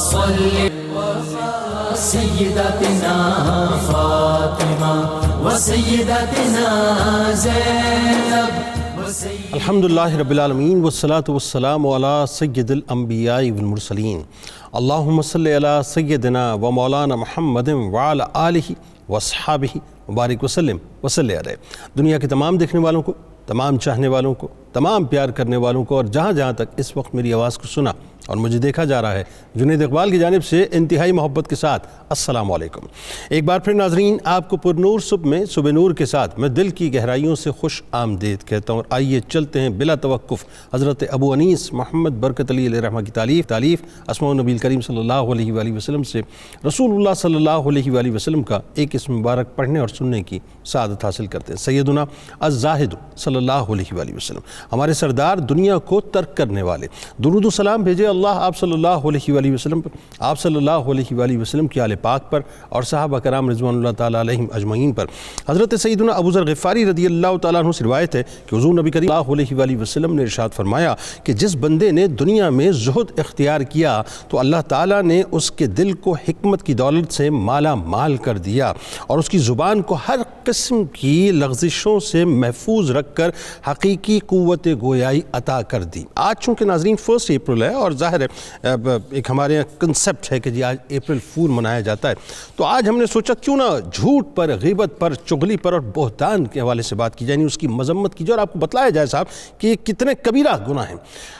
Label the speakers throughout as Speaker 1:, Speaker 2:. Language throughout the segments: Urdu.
Speaker 1: وصل سیدتنا فاطمہ وسیدتنا زینب.
Speaker 2: الحمدللہ رب العالمین والصلاة والسلام علی سید الانبیاء والمرسلین. اللہم صلی علی سیدنا و مولانا محمد وعلی آلہ واصحابہ مبارک وسلم وصلی علیہ. دنیا کے تمام دیکھنے والوں کو، تمام چاہنے والوں کو، تمام پیار کرنے والوں کو، اور جہاں جہاں تک اس وقت میری آواز کو سنا اور مجھے دیکھا جا رہا ہے، جنید اقبال کی جانب سے انتہائی محبت کے ساتھ السلام علیکم. ایک بار پھر ناظرین، آپ کو پر نور صبح میں صبح نور کے ساتھ میں دل کی گہرائیوں سے خوش آمدید کہتا ہوں. اور آئیے چلتے ہیں بلا توقف حضرت ابو انیس محمد برکت علی علیہ رحمہ کی تالیف اسماء النبی کریم صلی اللہ علیہ وآلہ وسلم سے رسول اللہ صلی اللہ علیہ وآلہ وسلم کا ایک اسم مبارک پڑھنے اور سننے کی سعادت حاصل کرتے ہیں. سیدنا الزاہد صلی اللہ علیہ وآلہ وسلم، ہمارے سردار، دنیا کو ترک کرنے والے. درود و سلام بھیجے اللہ آپ صلی اللہ علیہ وآلہ وسلم پر، آپ صلی اللہ علیہ وآلہ وسلم کی آل پاک پر اور صحابہ کرام رضوان اللہ تعالیٰ علیہم اجمعین پر. حضرت سیدنا ابو ذر غفاری رضی اللہ تعالیٰ عنہ سے روایت ہے کہ حضور نبی کریم صلی اللہ علیہ وآلہ وسلم نے ارشاد فرمایا کہ جس بندے نے دنیا میں زہد اختیار کیا تو اللہ تعالیٰ نے اس کے دل کو حکمت کی دولت سے مالا مال کر دیا اور اس کی زبان کو ہر قسم کی لغزشوں سے محفوظ رکھ کر حقیقی قوت گویائی عطا کر دی. آج چونکہ ناظرین 1 اپریل ہے اور ظاہر ہے ایک ہمارے یہاں کنسپٹ ہے کہ جی آج اپریل فول منایا جاتا ہے، تو آج ہم نے سوچا کیوں نہ جھوٹ پر، غیبت پر، چغلی پر اور بہتان کے حوالے سے بات کی جائے، اس کی مذمت کی جائے اور آپ کو بتلایا جائے صاحب کہ یہ کتنے کبیرہ گناہ ہیں.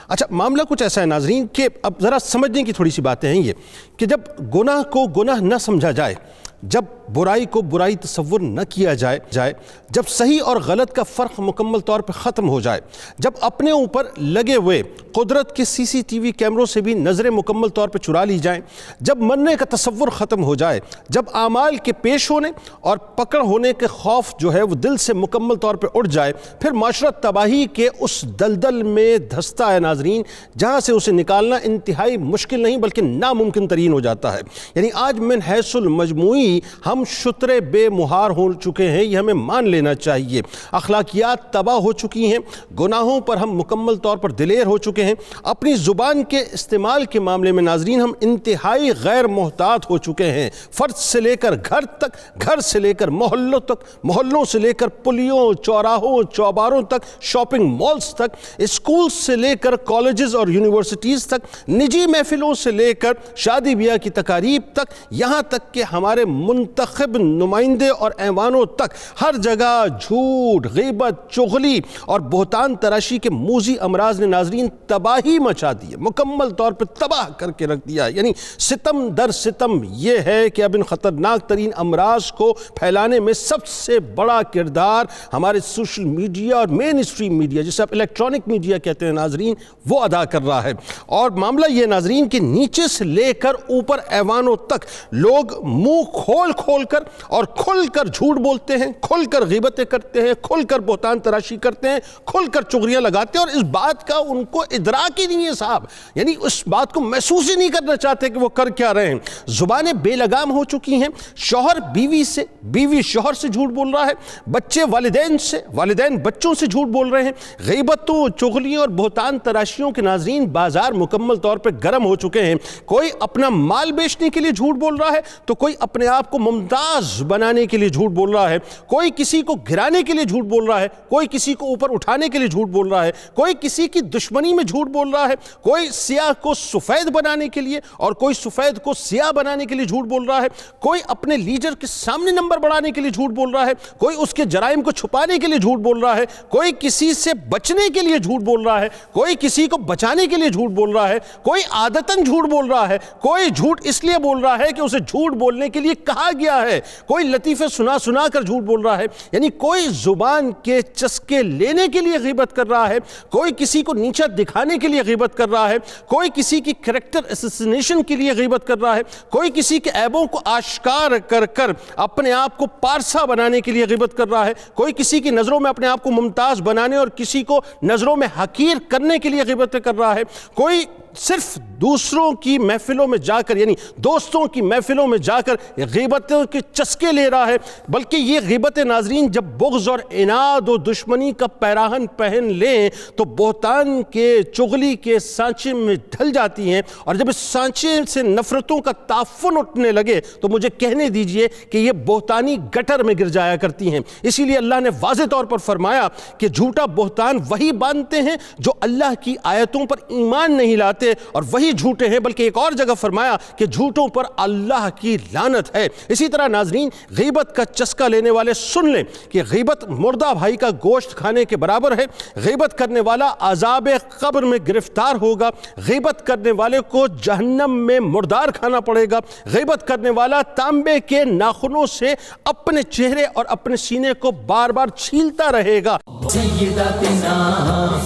Speaker 2: اچھا، معاملہ کچھ ایسا ہے ناظرین کہ اب ذرا سمجھنے کی تھوڑی سی باتیں ہیں یہ کہ جب گناہ کو گناہ نہ سمجھا جائے، جب برائی کو برائی تصور نہ کیا جائے، جب صحیح اور غلط کا فرق مکمل طور پہ ختم ہو جائے، جب اپنے اوپر لگے ہوئے قدرت کے CCTV کیمروں سے بھی نظریں مکمل طور پہ چرا لی جائیں، جب مرنے کا تصور ختم ہو جائے، جب اعمال کے پیش ہونے اور پکڑ ہونے کے خوف جو ہے وہ دل سے مکمل طور پہ اٹھ جائے، پھر معاشرت تباہی کے اس دلدل میں دھستا ہے ناظرین جہاں سے اسے نکالنا انتہائی مشکل نہیں بلکہ ناممکن ترین ہو جاتا ہے. یعنی آج من حیث المجموعی ہم شترے بے مہار ہو چکے ہیں، یہ ہمیں مان لینا چاہیے. اخلاقیات تباہ ہو چکی ہیں، گناہوں پر ہم مکمل طور پر دلیر ہو چکے ہیں. اپنی زبان کے استعمال کے معاملے میں ناظرین ہم انتہائی غیر محتاط ہو چکے ہیں. فرد سے لے کر گھر تک، گھر سے لے کر محلوں تک، محلوں سے لے کر پلیوں، چوراہوں، چوباروں تک، شاپنگ مالز تک، اسکول سے لے کر کالجز اور یونیورسٹیز تک، نجی محفلوں سے لے کر شادی بیاہ کی تقاریب تک، یہاں تک کہ ہمارے منتخب نمائندے اور ایوانوں تک ہر جگہ جھوٹ، غیبت، چغلی اور بہتان تراشی کے موذی امراض نے ناظرین تباہی مچا دی ہے، مکمل طور پر تباہ کر کے رکھ دیا ہے. یعنی ستم در ستم یہ ہے کہ اب ان خطرناک ترین امراض کو پھیلانے میں سب سے بڑا کردار ہمارے سوشل میڈیا اور مین اسٹریم میڈیا، جسے آپ الیکٹرانک میڈیا کہتے ہیں ناظرین، وہ ادا کر رہا ہے. اور معاملہ یہ ناظرین کہ نیچے سے لے کر اوپر ایوانوں تک لوگ منہ کھول کر اور کھل کر جھوٹ بولتے ہیں، کھل کر غیبتیں کرتے ہیں، کھل کر بہتان تراشی کرتے ہیں، کھل کر چغلیاں لگاتے ہیں، اور اس بات کا ان کو ادراک ہی نہیں ہے صاحب. یعنی اس بات کو محسوس ہی نہیں کرنا چاہتے کہ وہ کر کیا رہے ہیں. زبانیں بے لگام ہو چکی ہیں، شوہر بیوی سے، بیوی شوہر سے جھوٹ بول رہا ہے، بچے والدین سے، والدین بچوں سے جھوٹ بول رہے ہیں. غیبتوں، چغلیوں اور بہتان تراشیوں کے ناظرین بازار مکمل طور پہ گرم ہو چکے ہیں. کوئی اپنا مال بیچنے کے لیے جھوٹ بول رہا ہے تو کوئی اپنے آپ کو ممتاز بنانے کے لیے جھوٹ بول رہا ہے، کوئی کسی کو گرانے کے لیے جھوٹ بول رہا ہے، کوئی کسی کو اوپر اٹھانے کے لیے جھوٹ بول رہا ہے، کوئی کسی کی دشمنی میں جھوٹ بول رہا ہے، کوئی سیاہ کو سفید بنانے کے لیے اور کوئی سفید کو سیاہ بنانے کے لیے جھوٹ بول رہا ہے، کوئی اپنے لیڈر کے سامنے نمبر بڑھانے کے لیے جھوٹ بول رہا ہے، کوئی اس کے جرائم کو چھپانے کے لیے جھوٹ بول رہا ہے، کوئی کسی سے بچنے کے لیے جھوٹ بول رہا ہے، کوئی کسی کو بچانے کے لیے جھوٹ بول رہا ہے، کوئی عادتاً جھوٹ بول رہا ہے، کوئی جھوٹ اس لیے بول رہا ہے کہ اسے جھوٹ بولنے کے لیے کہا گیا ہے، کوئی لطیفے سنا کر جھوٹ بول رہا ہے. یعنی کوئی زبان کے چسکے لینے کے لیے غیبت کر رہا ہے، کوئی کسی کو نیچا دکھانے کے لیے غیبت کر رہا ہے، کوئی کسی کی کریکٹر اسیسینیشن کے لیے غیبت کر رہا ہے، کوئی کسی کے عیبوں کو آشکار کر کر اپنے آپ کو پارسا بنانے کے لیے غیبت کر رہا ہے، کوئی کسی کی نظروں میں اپنے آپ کو ممتاز بنانے اور کسی کو نظروں میں حقیر کرنے کے لیے غیبت کر رہا ہے، کوئی صرف دوسروں کی محفلوں میں جا کر یعنی دوستوں کی محفلوں میں جا کر غیبتوں کے چسکے لے رہا ہے، بلکہ یہ غیبت ناظرین جب بغض اور عناد و دشمنی کا پیراہن پہن لیں تو بہتان کے چغلی کے سانچے میں ڈھل جاتی ہیں، اور جب اس سانچے سے نفرتوں کا تعفن اٹھنے لگے تو مجھے کہنے دیجئے کہ یہ بہتانی گٹر میں گر جایا کرتی ہیں۔ اسی لیے اللہ نے واضح طور پر فرمایا کہ جھوٹا بہتان وہی باندھتے ہیں جو اللہ کی آیتوں پر ایمان نہیں لاتے، اور وہی جھوٹے ہیں، بلکہ ایک اور جگہ فرمایا کہ جھوٹوں پر اللہ کی لعنت ہے۔ اسی طرح ناظرین غیبت کا چسکا لینے والے سن لیں کہ غیبت مردہ بھائی کا گوشت کھانے کے برابر ہے۔ غیبت کرنے والا عذاب قبر میں گرفتار ہوگا، غیبت کرنے والے کو جہنم میں مردار کھانا پڑے گا، غیبت کرنے والا تانبے کے ناخنوں سے اپنے چہرے اور اپنے سینے کو بار بار چھیلتا رہے گا۔
Speaker 1: سیدتنا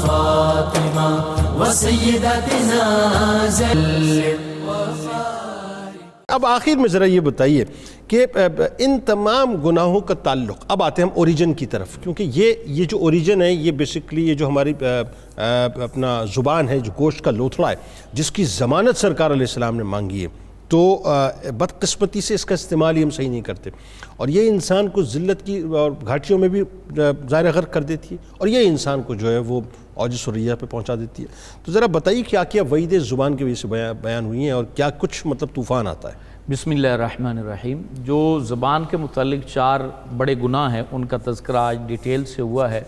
Speaker 1: فاطمہ و سیدتنا زینب۔
Speaker 2: اب آخر میں ذرا یہ بتائیے کہ ان تمام گناہوں کا تعلق، اب آتے ہیں ہم اوریجن کی طرف، کیونکہ یہ جو اوریجن ہے یہ بیسیکلی یہ جو ہماری اپنا زبان ہے، جو گوشت کا لوتھڑا ہے، جس کی ضمانت سرکار علیہ السلام نے مانگی ہے، تو بدقسمتی سے اس کا استعمال ہی ہم صحیح نہیں کرتے، اور یہ انسان کو ذلت کی اور گھاٹیوں میں بھی ظاہر غرق کر دیتی ہے، اور یہ انسان کو جو ہے وہ عوج سریہ پہ پہنچا دیتی ہے۔ تو ذرا بتائیے کیا وعید زبان کی وجہ سے بیان ہوئی ہیں، اور کیا کچھ مطلب طوفان آتا ہے؟
Speaker 3: بسم اللہ الرحمن الرحیم۔ جو زبان کے متعلق 4 بڑے گناہ ہیں ان کا تذکرہ آج ڈیٹیل سے ہوا ہے۔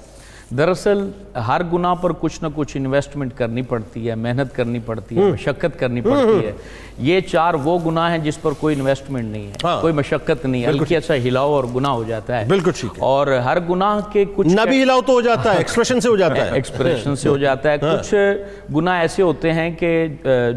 Speaker 3: دراصل ہر گناہ پر کچھ نہ کچھ انویسٹمنٹ کرنی پڑتی ہے، محنت کرنی پڑتی ہے، مشقت کرنی پڑتی ہے۔ یہ 4 وہ گناہ ہیں جس پر کوئی انویسٹمنٹ نہیں ہے، کوئی مشقت نہیں ہے، ہلکی ایسا ہلاؤ اور گناہ ہو جاتا ہے۔
Speaker 2: بالکل ٹھیک ہے۔
Speaker 3: اور ہر گناہ کے کچھ
Speaker 2: نہ بھی ہلاؤ تو ہو جاتا ہے، ایکسپریشن سے ہو جاتا ہے،
Speaker 3: ایکسپریشن سے ہو جاتا ہے۔ کچھ گناہ ایسے ہوتے ہیں کہ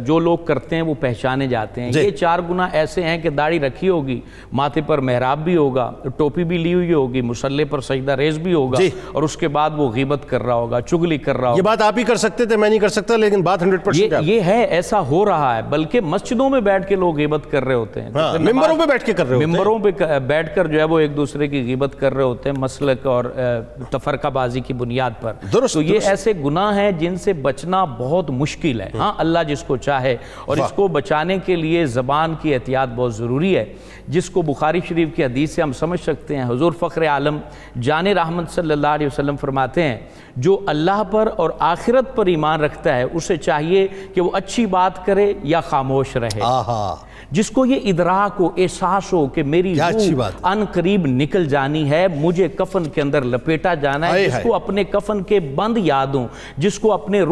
Speaker 3: جو لوگ کرتے ہیں وہ پہچانے جاتے ہیں۔ یہ 4 گناہ ایسے ہیں کہ داڑھی رکھی ہوگی، ماتھے پر محراب بھی ہوگا، ٹوپی بھی لی ہوئی ہوگی، مصلی پر سجدہ ریز بھی ہوگا، اور اس کے بعد وہ غیبت کر رہا ہوگا، چغلی کر رہا ہوگا۔
Speaker 2: یہ بات آپ ہی کر سکتے تھے، میں نہیں کر سکتا، لیکن بات 100%
Speaker 3: یہ ہے، ایسا ہو رہا ہے، بلکہ مسجدوں میں بیٹھ کے لوگ غیبت کر رہے ہوتے ہیں،
Speaker 2: ممبروں پہ بیٹھ کے کر رہے ہوتے ہیں،
Speaker 3: ممبروں پہ بیٹھ کر جو ہے وہ ایک دوسرے کی غیبت کر رہے ہوتے ہیں مسلک اور تفرقہ بازی کی بنیاد پر۔ تو یہ ایسے گناہ ہیں جن سے بچنا بہت مشکل ہے، ہاں اللہ جس کو چاہے، اور اس کو بچانے کے لیے زبان کی احتیاط بہت ضروری ہے، جس کو بخاری شریف کی حدیث سے ہم سمجھ سکتے ہیں۔ حضور فخر عالم جان رحمت صلی اللہ علیہ وسلم فرماتے ہیں جو اللہ پر اور آخرت پر ایمان رکھتا ہے اسے چاہیے کہ وہ اچھی بات کرے یا خاموش رہے۔ جس کو یہ ادراک ہو، احساس ہو کہ میری روح ان قریب نکل جانی ہے، مجھے کفن کے اندر لپیٹا جانا ہے، جس کو اپنے کفن کے بند یاد ہوں، جس کو اپنے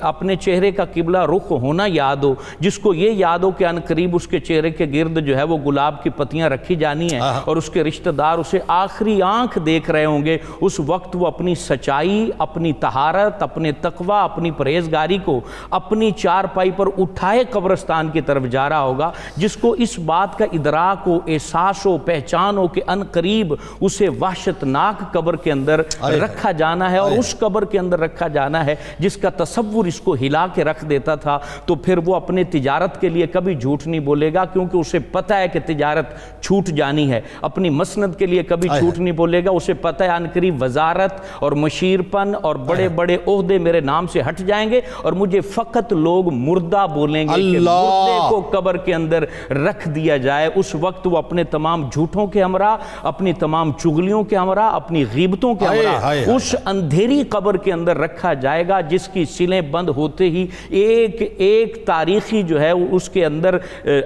Speaker 3: اپنے چہرے کا قبلہ رخ ہونا یاد ہو، جس کو یہ یاد ہو کہ ان قریب اس کے چہرے کے گرد جو ہے وہ گلاب کی پتیاں رکھی جانی ہیں، اور اس کے رشتہ دار اسے آخری آنکھ دیکھ رہے ہوں گے، اس وقت وہ اپنی سچائی، اپنی طہارت، اپنے تقوی، اپنی پرہیزگاری کو اپنی چارپائی پر اٹھائے قبرستان کی طرف جا رہا ہوگا۔ جس کو اس بات کا ادراک ہو، احساس ہو، پہچان ہو کہ ان قریب اسے وحشتناک قبر کے اندر رکھا جانا ہے، اور اس قبر کے اندر رکھا جانا ہے جس کا تصور اس کو ہلا کے رکھ دیتا تھا، تو پھر وہ اپنے تجارت کے لیے کبھی جھوٹ نہیں بولے گا، کیونکہ اسے پتہ ہے کہ تجارت چھوٹ جانی ہے۔ اپنی مسند کے لیے کبھی جھوٹ نہیں بولے گا، اسے پتہ ہے ان قریب وزارت اور مشیر پن اور بڑے بڑے عہدے میرے نام سے ہٹ جائیں گے، اور مجھے فقط لوگ مردہ بولیں گے کہ مردے کو قبر کے اندر رکھ دیا جائے۔ اس وقت وہ اپنے تمام جھوٹوں کے ہمراہ، اپنی تمام چغلیوں کے ہمراہ، اپنی غیبتوں کے ہمراہ اس اندھیری قبر کے اندر رکھا جائے گا، جس کی سلیں بند ہوتے ہی ایک ایک تاریخی جو ہے اس کے اندر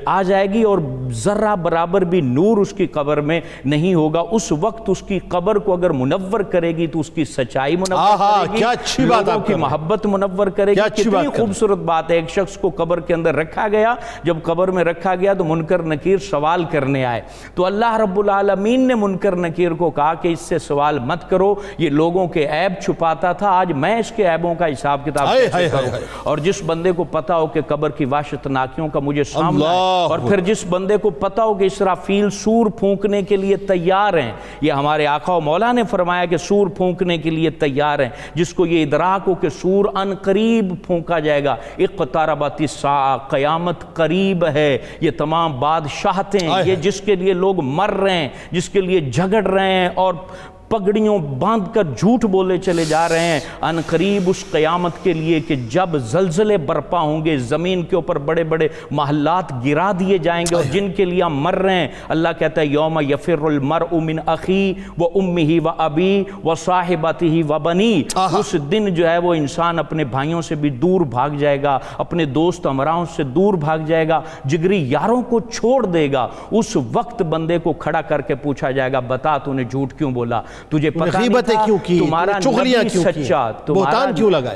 Speaker 3: آ جائے گی، اور ذرہ برابر بھی نور اس کی قبر میں نہیں ہوگا۔ اس وقت اس کی قبر کو اگر منور کرے گی تو اس کی سچائی منور کرے گی، لوگوں کی محبت منور کرے گی۔ کتنی خوبصورت بات ہے، ایک شخص کو قبر کے اندر رکھا گیا، جب قبر میں رکھا گیا تو منکر نکیر سوال کرنے آئے، تو اللہ رب العالمین نے منکر نکیر کو کہا کہ اس سے سوال مت کرو، یہ لوگوں کے عیب چھپاتا تھا، آج میں اس کے عیبوں کا حساب کتاب کیسے کروں؟ اور جس بندے کو پتا ہو کہ قبر کی وحشتناکیوں کا مجھے سامنا ہے، اور پھر جس بندے کو پتا ہو کہ اسرافیل سور پھونکنے کے لیے تیار ہیں، یہ ہمارے آقا و مولا نے فرمایا کہ سور پھونکنے کے لیے تیار ہیں، جس کو یہ ادراک ہو کہ سور ان قریب پھونکا جائے گا، اقتربت الساعہ، قیامت قریب ہے، یہ تمام بادشاہتیں، یہ جس کے لیے لوگ مر رہے ہیں، جس کے لیے جھگڑ رہے ہیں اور پگڑیوں باندھ کر جھوٹ بولے چلے جا رہے ہیں ان قریب اس قیامت کے لیے کہ جب زلزلے برپا ہوں گے، زمین کے اوپر بڑے بڑے محلات گرا دیے جائیں گے، اور جن کے لیے ہم مر رہے ہیں اللہ کہتا ہے یوم یفر المرء من اخی و امہ و ابی و صاحبتہ و بنی، اس دن جو ہے وہ انسان اپنے بھائیوں سے بھی دور بھاگ جائے گا، اپنے دوست ہمراہوں سے دور بھاگ جائے گا، جگری یاروں کو چھوڑ دے گا۔ اس وقت بندے کو کھڑا کر کے پوچھا جائے گا بتا تو نے جھوٹ کیوں بولا، تجھے پتہ نہیں تھا تمہارا نبی سچا،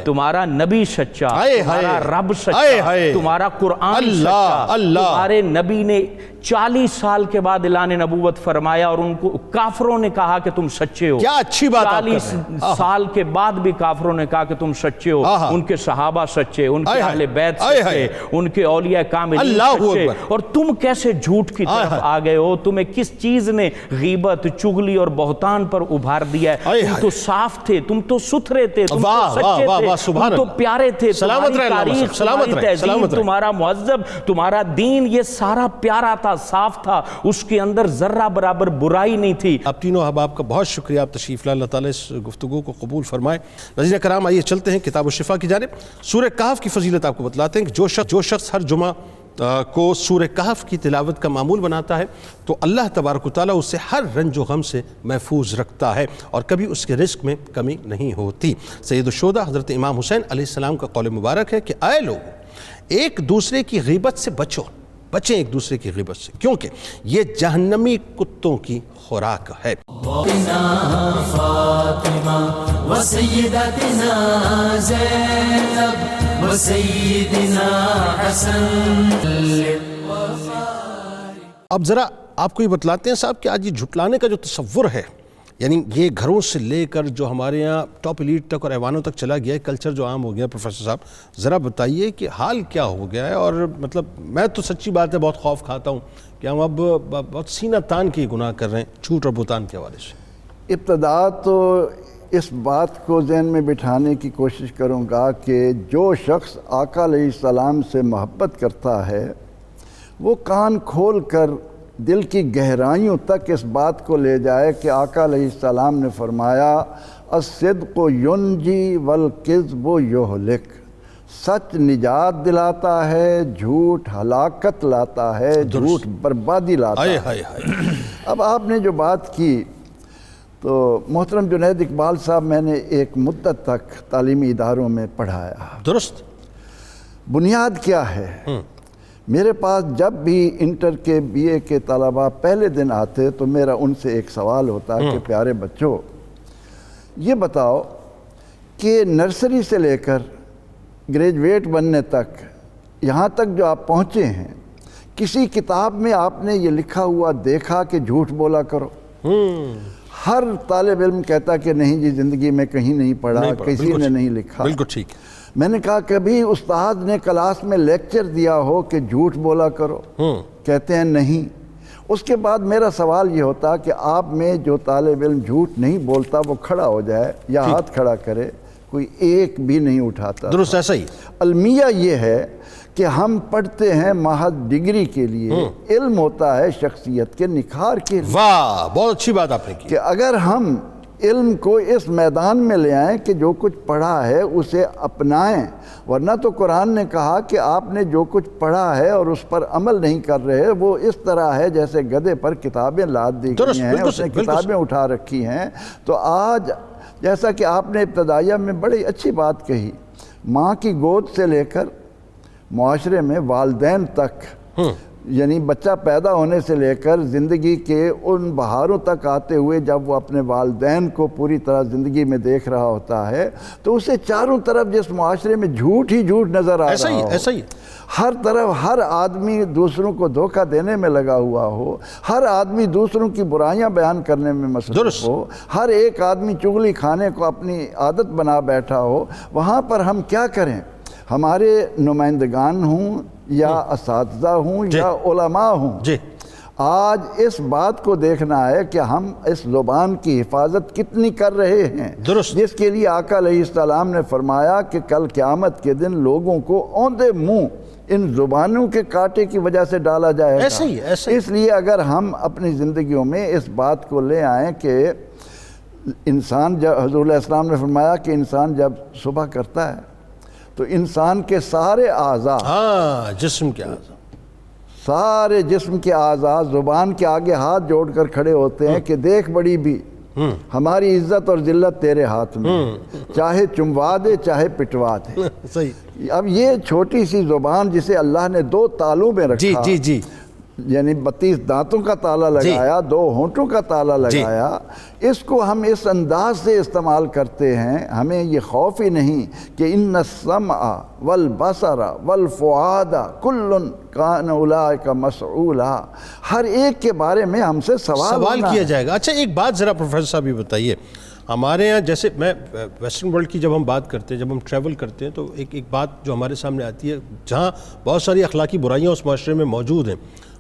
Speaker 3: تمہارا نبی سچا، تمہارا رب سچا، تمہارا قرآن سچا، تمہارے نبی نے 40 سال کے بعد اعلان نبوت فرمایا اور ان کو کافروں نے کہا کہ تم سچے ہو۔
Speaker 2: کیا اچھی بات
Speaker 3: 40 سال کے بعد بھی کافروں نے کہا کہ تم سچے ہو، ان کے صحابہ سچے، ان کے اہل بیت سچے، ان کے اولیاء کاملین سچے، اور تم کیسے جھوٹ کی طرف آ گئے ہو؟ تمہیں کس چیز نے غیبت، چغلی اور بہتان پر ابھار دیا ہے؟ تم تو صاف تھے، تم تو ستھرے تھے، تم تو سچے تھے، تم تو پیارے تھے، تمہاری تاریخ، تمہاری تہذیب، تمہارا مہذب، تمہارا دین یہ سارا پیارا تھا، صاف تھا، اس کے اندر ذرہ برابر برائی نہیں تھی۔
Speaker 2: آپ تینوں احباب کا بہت شکریہ، آپ تشریف لائے، اللہ تعالیٰ اس گفتگو کو قبول فرمائے۔ ناظرین کرام آئیے چلتے ہیں کتاب الشفا کی جانب۔ سورہ کہف کی فضیلت آپ کو بتلاتے ہیں کہ جو شخص ہر جمعہ کو سورہ کہف کی تلاوت کا معمول بناتا ہے تو اللہ تبارک و تعالیٰ اسے ہر رنج و غم سے محفوظ رکھتا ہے اور کبھی اس کے رزق میں کمی نہیں ہوتی۔ سید الشہداء حضرت امام حسین علیہ السلام کا قول مبارک ہے کہ اے لوگ ایک دوسرے کی غیبت سے بچیں ایک دوسرے کی غیبت سے، کیونکہ یہ جہنمی کتوں کی خوراک ہے۔
Speaker 1: فاطمہ و سیدتنا زینب و سیدنا حسن۔
Speaker 2: اب ذرا آپ کو یہ بتلاتے ہیں صاحب کہ آج یہ جھٹلانے کا جو تصور ہے، یعنی یہ گھروں سے لے کر جو ہمارے یہاں ٹاپ ایلیٹ تک اور ایوانوں تک چلا گیا ہے، کلچر جو عام ہو گیا، پروفیسر صاحب ذرا بتائیے کہ حال کیا ہو گیا ہے؟ اور مطلب میں تو سچی بات ہے بہت خوف کھاتا ہوں کہ ہم اب بہت سینہ تان کے گناہ کر رہے ہیں جھوٹ اور بہتان کے حوالے سے۔
Speaker 4: ابتدا تو اس بات کو ذہن میں بٹھانے کی کوشش کروں گا کہ جو شخص آقا علیہ السلام سے محبت کرتا ہے وہ کان کھول کر دل کی گہرائیوں تک اس بات کو لے جائے کہ آقا علیہ السلام نے فرمایا الصدق ینجی والکذب یہلک، سچ نجات دلاتا ہے، جھوٹ ہلاکت لاتا ہے، جھوٹ بربادی لاتا ہے۔ اب آپ نے جو بات کی تو محترم جنید اقبال صاحب میں نے ایک مدت تک تعلیمی اداروں میں پڑھایا۔
Speaker 2: درست۔
Speaker 4: بنیاد کیا ہے؟ میرے پاس جب بھی انٹر کے بی اے کے طلباء پہلے دن آتے تو میرا ان سے ایک سوال ہوتا کہ پیارے بچوں یہ بتاؤ کہ نرسری سے لے کر گریجویٹ بننے تک یہاں تک جو آپ پہنچے ہیں کسی کتاب میں آپ نے یہ لکھا ہوا دیکھا کہ جھوٹ بولا کرو؟ ہر طالب علم کہتا کہ نہیں جی زندگی میں کہیں نہیں پڑھا، کسی نے نہیں لکھا۔
Speaker 2: بالکل ٹھیک۔
Speaker 4: میں نے کہا کبھی استاد نے کلاس میں لیکچر دیا ہو کہ جھوٹ بولا کرو؟ کہتے ہیں نہیں۔ اس کے بعد میرا سوال یہ ہوتا کہ آپ میں جو طالب علم جھوٹ نہیں بولتا وہ کھڑا ہو جائے یا ہاتھ کھڑا کرے، کوئی ایک بھی نہیں اٹھاتا۔
Speaker 2: درست ایسا ہی۔
Speaker 4: المیہ یہ ہے کہ ہم پڑھتے ہیں محض ڈگری کے لیے، علم ہوتا ہے شخصیت کے نکھار کے لیے۔
Speaker 2: واہ بہت اچھی بات آپ نے کی
Speaker 4: کہ اگر ہم علم کو اس میدان میں لے آئیں کہ جو کچھ پڑھا ہے اسے اپنائیں، ورنہ تو قرآن نے کہا کہ آپ نے جو کچھ پڑھا ہے اور اس پر عمل نہیں کر رہے وہ اس طرح ہے جیسے گدھے پر کتابیں لاد دی گئی ہیں، اس نے کتابیں اٹھا رکھی ہیں۔ تو آج جیسا کہ آپ نے ابتدائیہ میں بڑی اچھی بات کہی، ماں کی گود سے لے کر معاشرے میں والدین تک، یعنی بچہ پیدا ہونے سے لے کر زندگی کے ان بہاروں تک آتے ہوئے جب وہ اپنے والدین کو پوری طرح زندگی میں دیکھ رہا ہوتا ہے تو اسے چاروں طرف جس معاشرے میں جھوٹ ہی جھوٹ نظر آ رہا ہو،
Speaker 2: ایسا ہی
Speaker 4: ہر طرف ہر آدمی دوسروں کو دھوکہ دینے میں لگا ہوا ہو، ہر آدمی دوسروں کی برائیاں بیان کرنے میں مصروف ہو، ہر ایک آدمی چغلی کھانے کو اپنی عادت بنا بیٹھا ہو، وہاں پر ہم کیا کریں؟ ہمارے نمائندگان ہوں یا اساتذہ ہوں یا علماء ہوں، آج اس بات کو دیکھنا ہے کہ ہم اس زبان کی حفاظت کتنی کر رہے ہیں، جس کے لیے آقا علیہ السلام نے فرمایا کہ کل قیامت کے دن لوگوں کو اوندے منہ ان زبانوں کے کانٹے کی وجہ سے ڈالا جائے گا۔ اس لیے اگر ہم اپنی زندگیوں میں اس بات کو لے آئیں کہ انسان جب حضور علیہ السلام نے فرمایا کہ انسان جب صبح کرتا ہے تو انسان کے سارے اعضاء،
Speaker 2: ہاں جسم کے اعضاء،
Speaker 4: سارے جسم کے اعضاء زبان کے آگے ہاتھ جوڑ کر کھڑے ہوتے ہیں کہ دیکھ بڑی بھی ہماری عزت اور ذلت تیرے ہاتھ میں، چاہے چموا دے چاہے پٹوا دے۔
Speaker 2: صحیح۔
Speaker 4: اب یہ چھوٹی سی زبان جسے اللہ نے 2 تالوں میں رکھا،
Speaker 2: جی
Speaker 4: یعنی 32 دانتوں کا تالا لگایا، 2 ہونٹوں کا تالا لگایا، اس کو ہم اس انداز سے استعمال کرتے ہیں، ہمیں یہ خوف ہی نہیں کہ ان السمع والبصر والفؤاد کل کان اولئک مسئولا، ہر ایک کے بارے میں ہم سے سوال
Speaker 2: کیا جائے گا۔ اچھا ایک بات ذرا پروفیسر صاحب یہ بتائیے، ہمارے ہاں جیسے میں ویسٹرن ورلڈ کی جب ہم بات کرتے ہیں، جب ہم ٹریول کرتے ہیں تو ایک بات جو ہمارے سامنے آتی ہے، جہاں بہت ساری اخلاقی برائیاں اس معاشرے میں موجود ہیں،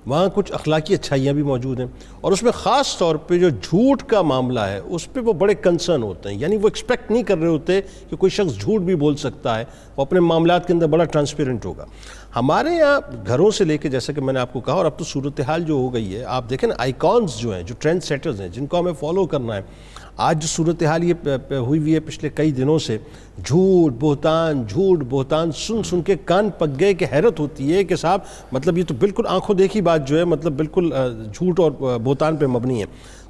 Speaker 2: وہاں کچھ اخلاقی اچھائیاں بھی موجود ہیں، اور اس میں خاص طور پہ جو جھوٹ کا معاملہ ہے اس پہ وہ بڑے کنسرن ہوتے ہیں، یعنی وہ ایکسپیکٹ نہیں کر رہے ہوتے کہ کوئی شخص جھوٹ بھی بول سکتا ہے، وہ اپنے معاملات کے اندر بڑا ٹرانسپیرنٹ ہوگا۔ ہمارے یہاں گھروں سے لے کے، جیسا کہ میں نے آپ کو کہا، اور اب تو صورتحال جو ہو گئی ہے، آپ دیکھیں نا آئیکونز جو ہیں، جو ٹرینڈ سیٹرز ہیں، جن کو ہمیں فالو کرنا ہے، آج جو صورتحال یہ ہوئی ہے پچھلے کئی دنوں سے، جھوٹ بہتان سن کے کان پک گئے کہ حیرت ہوتی ہے کہ صاحب مطلب یہ تو بالکل آنکھوں دیکھی بات جو ہے، مطلب بالکل جھوٹ اور بہتان پہ مبنی ہے۔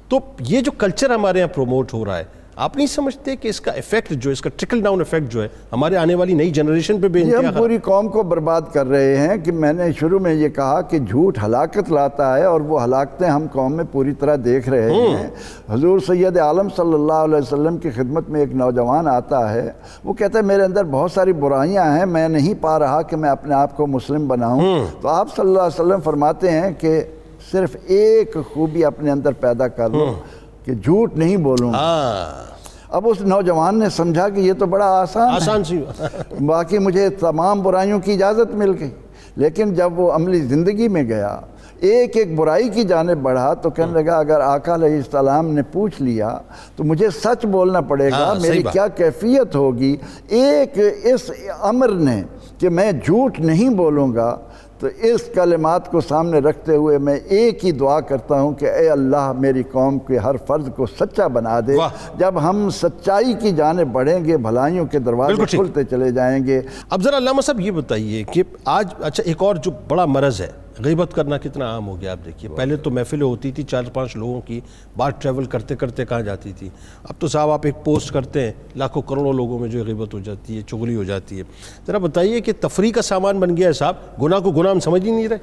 Speaker 2: تو یہ جو کلچر ہمارے یہاں پروموٹ ہو رہا ہے، آپ نہیں سمجھتے کہ اس کا ایفیکٹ جو ہے، اس کا ٹرکل ڈاؤن ایفیکٹ جو ہے ہمارے آنے والی نئی جنریشن پہ بھی
Speaker 4: ہم پوری قوم کو برباد کر رہے ہیں؟ کہ میں نے شروع میں یہ کہا کہ جھوٹ ہلاکت لاتا ہے، اور وہ ہلاکتیں ہم قوم میں پوری طرح دیکھ رہے ہیں۔ حضور سید عالم صلی اللہ علیہ وسلم کی خدمت میں ایک نوجوان آتا ہے، وہ کہتا ہے میرے اندر بہت ساری برائیاں ہیں، میں نہیں پا رہا کہ میں اپنے آپ کو مسلم بناؤں۔ تو آپ صلی اللہ علیہ وسلم فرماتے ہیں کہ صرف ایک خوبی اپنے اندر پیدا کر لو کہ جھوٹ نہیں بولوں۔ اب اس نوجوان نے سمجھا کہ یہ تو بڑا آسان سی باقی مجھے تمام برائیوں کی اجازت مل گئی۔ لیکن جب وہ عملی زندگی میں گیا، ایک ایک برائی کی جانب بڑھا، تو کہنے لگا اگر آقا علیہ السلام نے پوچھ لیا تو مجھے سچ بولنا پڑے گا، میری کیا کیفیت ہوگی۔ ایک اس امر نے کہ میں جھوٹ نہیں بولوں گا، تو اس کلمات کو سامنے رکھتے ہوئے میں ایک ہی دعا کرتا ہوں کہ اے اللہ میری قوم کے ہر فرد کو سچا بنا دے۔ جب ہم سچائی کی جانب بڑھیں گے، بھلائیوں کے دروازے کھلتے چلے جائیں گے۔
Speaker 2: اب ذرا علامہ صاحب یہ بتائیے کہ آج اچھا ایک اور جو بڑا مرض ہے، غیبت کرنا کتنا عام ہو گیا۔ آپ دیکھیے پہلے تو محفلیں ہوتی تھی 4-5 لوگوں کی، بات ٹریول کرتے کرتے کہاں جاتی تھی، اب تو صاحب آپ ایک پوسٹ کرتے ہیں، لاکھوں کروڑوں لوگوں میں جو غیبت ہو جاتی ہے، چغلی ہو جاتی ہے۔ ذرا بتائیے کہ تفریح کا سامان بن گیا ہے صاحب، گناہ کو گناہ ہم سمجھ ہی نہیں رہے۔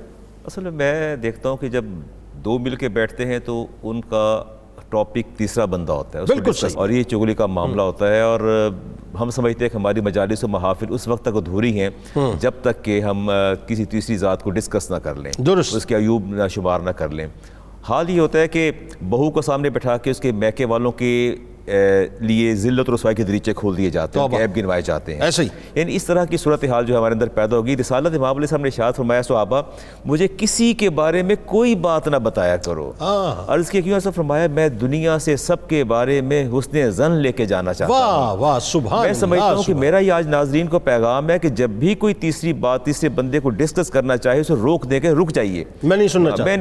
Speaker 5: اصل میں میں دیکھتا ہوں کہ جب 2 مل کے بیٹھتے ہیں تو ان کا ٹاپک تیسرا بندہ ہوتا ہے،
Speaker 2: بالکل صحیح،
Speaker 5: اور یہ چغلی کا معاملہ ہوتا ہے، اور ہم سمجھتے ہیں کہ ہماری مجالس و محافل اس وقت تک ادھوری ہیں جب تک کہ ہم کسی تیسری ذات کو ڈسکس نہ کر لیں، اس کے عیوب نہ شمار نہ کر لیں۔ حال یہ ہوتا ہے کہ بہو کو سامنے بٹھا کے اس کے میکے والوں کے لیے ذلت و رسوائی کے دریچے کھول دیے جاتے ہیں، عیب گنوائے جاتے ہیں۔
Speaker 2: ایسے ہی
Speaker 5: یعنی اس طرح کی صورتحال جو ہمارے اندر پیدا ہوگی۔ رسالت امام علیہ السلام نے ارشاد فرمایا صحابہ مجھے کسی کے بارے میں کوئی بات نہ بتایا کرو۔ عرض کیا کیوں ایسا فرمایا؟ میں دنیا سے سب کے بارے میں حسن ظن لے کے جانا چاہتا ہوں۔
Speaker 2: واہ سبحان،
Speaker 5: میں سمجھتا ہوں کہ میرا یہ آج ناظرین کو پیغام ہے کہ جب بھی کوئی تیسری بات تیسرے بندے کو ڈسکس کرنا چاہے اسے روک دے کے رک جائیے،
Speaker 2: میں نہیں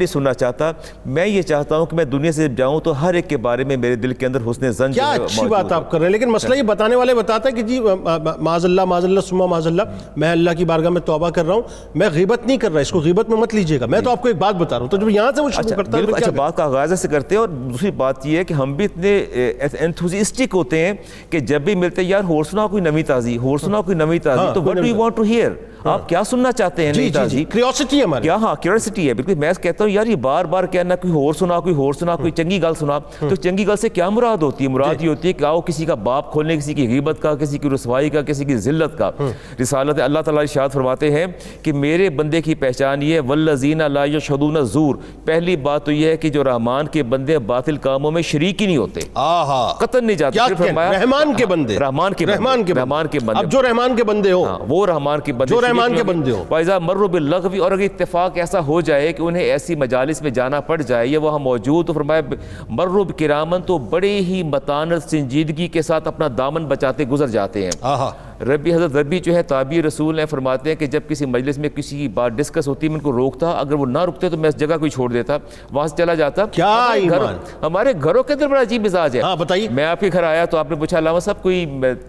Speaker 5: سننا چاہتا۔ میں یہ چاہتا ہوں کہ میں دنیا سے جاؤں تو ہر ایک کے بارے میں میرے دل کے اندر حسن ظن
Speaker 2: کیا اچھی بات آپ کر رہے ہیں، لیکن مسئلہ یہ بتانے والے بتاتا ہے کہ جی معاذ اللہ ثم معاذ اللہ، میں اللہ کی بارگاہ میں توبہ کر رہا ہوں، میں غیبت نہیں کر رہا، اس کو غیبت میں مت لیجیے گا، میں تو آپ کو ایک بات بتا رہا ہوں۔ تو جب یہاں سے وہ شروع کرتا ہے،
Speaker 5: اچھا بات کا آغاز سے کرتے ہیں، اور دوسری بات یہ ہے کہ ہم بھی اتنے انتھوزیسٹک ہوتے ہیں کہ جب بھی ملتے ہیں یار ہور سنا کوئی نئی تازی، ہور سنا کوئی نئی تازی، تو what do you want to hear؟ آپ کیا سننا چاہتے ہیں؟ نئی تازی
Speaker 2: کریوسٹی ہے ہماری،
Speaker 5: کیا؟ ہاں کریوسٹی ہے بالکل۔ میں کہتا ہوں یار یہ بار بار کہنا کوئی ہور سنا کوئی چنگی گل سنا، تو چنگی گل سے کیا مراد ہوتی ہے؟ مراد یہ ہوتی ہے کہ آؤ کسی کا باپ کھولنے، کسی کی غیبت کا، کسی کی رسوائی کا، کسی کی ذلت کا۔ رسالت اللہ تعالیٰ ارشاد فرماتے ہیں کہ میرے بندے کی پہچان یہ ہے والذین لا یشہدون الزور، پہلی بات تو یہ ہے کہ جو رحمان کے بندے باطل کاموں میں شریک ہی نہیں ہوتے، قطعاً نہیں جاتے۔
Speaker 2: رحمان کے بندے،
Speaker 5: رحمان کے بندے،
Speaker 2: اب جو رحمان کے بندے ہوں
Speaker 5: وہ رحمان کے بندے،
Speaker 2: رحمان کے بندے ہوں۔
Speaker 5: وَإِذَا مَرُّوا بِاللَّغْوِ، اور اگر اتفاق ایسا ہو جائے کہ انہیں ایسی مجالس میں جانا پڑ جائے یا وہاں موجود، تو فرمایا مَرُّوا بِكِرَامًا، تو بڑے ہی متانت سنجیدگی کے ساتھ اپنا دامن بچاتے گزر جاتے ہیں۔ ربی حضرت ربی جو ہے تابعی رسول ہیں، فرماتے ہیں کہ جب کسی مجلس میں کسی کی بات ڈسکس ہوتی میں ان کو روکتا، اگر وہ نہ رکتے تو میں اس جگہ کو چھوڑ دیتا، وہاں سے چلا جاتا۔
Speaker 2: کیا ایمان!
Speaker 5: ہمارے گھروں کے اندر بڑا عجیب مزاج ہے۔
Speaker 2: ہاں بتائیے۔
Speaker 5: میں آپ کے گھر آیا تو آپ نے پوچھا علامہ صاحب کوئی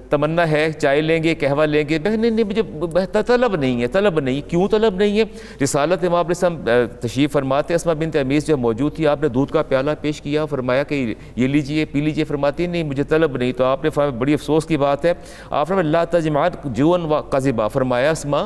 Speaker 5: تمنا ہے، چائے لیں گے، قہوہ لیں گے؟ نہیں نہیں مجھے طلب نہیں ہے، طلب نہیں۔ کیوں طلب نہیں ہے؟ رسالت امام علیہ السلام تشریف فرماتے، اسماء بنت امیس جو موجود تھی، آپ نے دودھ کا پیالہ پیش کیا، فرمایا کہ یہ لیجئے پی لیجئے، فرماتی نہیں مجھے طلب نہیں۔ تو آپ نے فرمایا بڑی افسوس کی بات ہے، آپ نے لا تجمعا جوعا وقذبا، فرمایا اسماء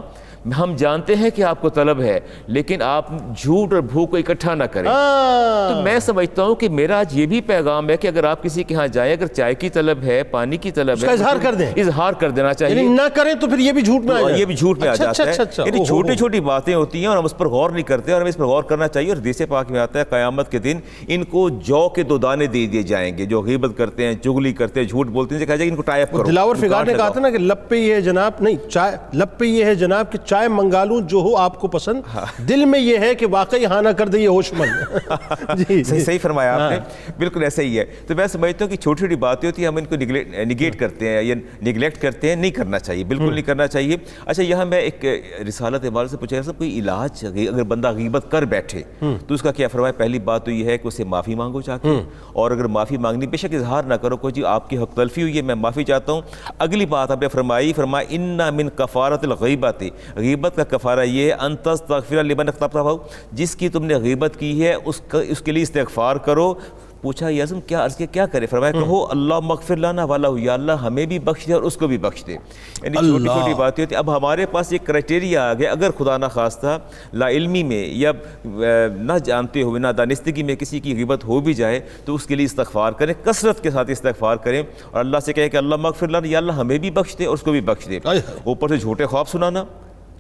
Speaker 5: ہم جانتے ہیں کہ آپ کو طلب ہے لیکن آپ جھوٹ اور بھوک کو اکٹھا نہ کریں۔ تو میں سمجھتا ہوں کہ میرا آج یہ بھی پیغام ہے کہ اگر آپ کسی کے ہاں جائیں، اگر چائے کی طلب ہے، پانی کی طلب ہے،
Speaker 2: اظہار کر دیں،
Speaker 5: اظہار کر دینا چاہیے،
Speaker 2: یعنی نہ کریں تو پھر یہ بھی جھوٹ میں آ جاتا ہے،
Speaker 5: یہ بھی جھوٹ میں آ جاتا ہے۔ یعنی چھوٹی چھوٹی باتیں ہوتی ہیں اور ہم اس پر غور نہیں کرتے، اور ہمیں اس پر غور کرنا چاہیے۔ اور حدیث پاک میں آتا ہے قیامت کے دن ان کو جو کے 2 دانے دے دیے جائیں گے، جو غیبت کرتے ہیں، چغلی کرتے ہیں، جھوٹ بولتے ہیں، کہا جائے ان کو ٹائی اپ کرو۔
Speaker 2: دلاور فقار نے کہا تھا نا کہ لب پہ یہ ہے جناب، نہیں چائے لب پہ یہ ہے جناب کہ چائے منگا لوں جو ہو آپ کو پسند، دل میں یہ ہے کہ واقعی ہاں نہ کر دے یہ ہوش مند۔ جی
Speaker 5: صحیح فرمایا آپ نے، بالکل ایسا ہی ہے۔ تو میں سمجھتا ہوں کہ چھوٹی چھوٹی باتیں ہوتی ہیں، ہم ان کو نگیٹ کرتے ہیں یا نگلیکٹ کرتے ہیں، نہیں کرنا چاہیے، بالکل نہیں کرنا چاہیے۔ اچھا یہاں میں ایک رسالت امام سے پوچھا کوئی علاج اگر بندہ غیبت کر بیٹھے تو اس کا کیا فرمایا؟ پہلی بات تو یہ ہے کہ اسے معافی مانگو جا کے، اور اگر معافی مانگنی بے شک اظہار نہ کرو کہ جی آپ کی حق تلفی ہوئی ہے میں معافی چاہتا ہوں۔ اگلی بات آپ نے فرمایا ان من کفارت الغیبت، غیبت کا کفارہ یہ ہے ان تستغفر لمن اغتبته، جس کی تم نے غیبت کی ہے اس کے لیے استغفار کرو۔ پوچھا یعظم کیا عرض کیا کرے؟ فرمایا کہو اللہ مغفر لنا والا، یا اللہ ہمیں بھی بخش دے اور اس کو بھی بخش دے۔ یعنی چھوٹی چھوٹی باتیں ہوتی ہیں۔ اب ہمارے پاس ایک کرائٹیریا آ گیا، اگر خدا نہ خواستہ لا علمی میں یا نہ جانتے ہوئے نہ دانستگی میں کسی کی غیبت ہو بھی جائے تو اس کے لیے استغفار کریں، کثرت کے ساتھ استغفار کریں، اور اللہ سے کہیں کہ اللہ مغفر لنا، یا اللہ ہمیں بھی بخش دے اور اس کو بھی بخش دے۔ اوپر سے جھوٹے خواب سنانا،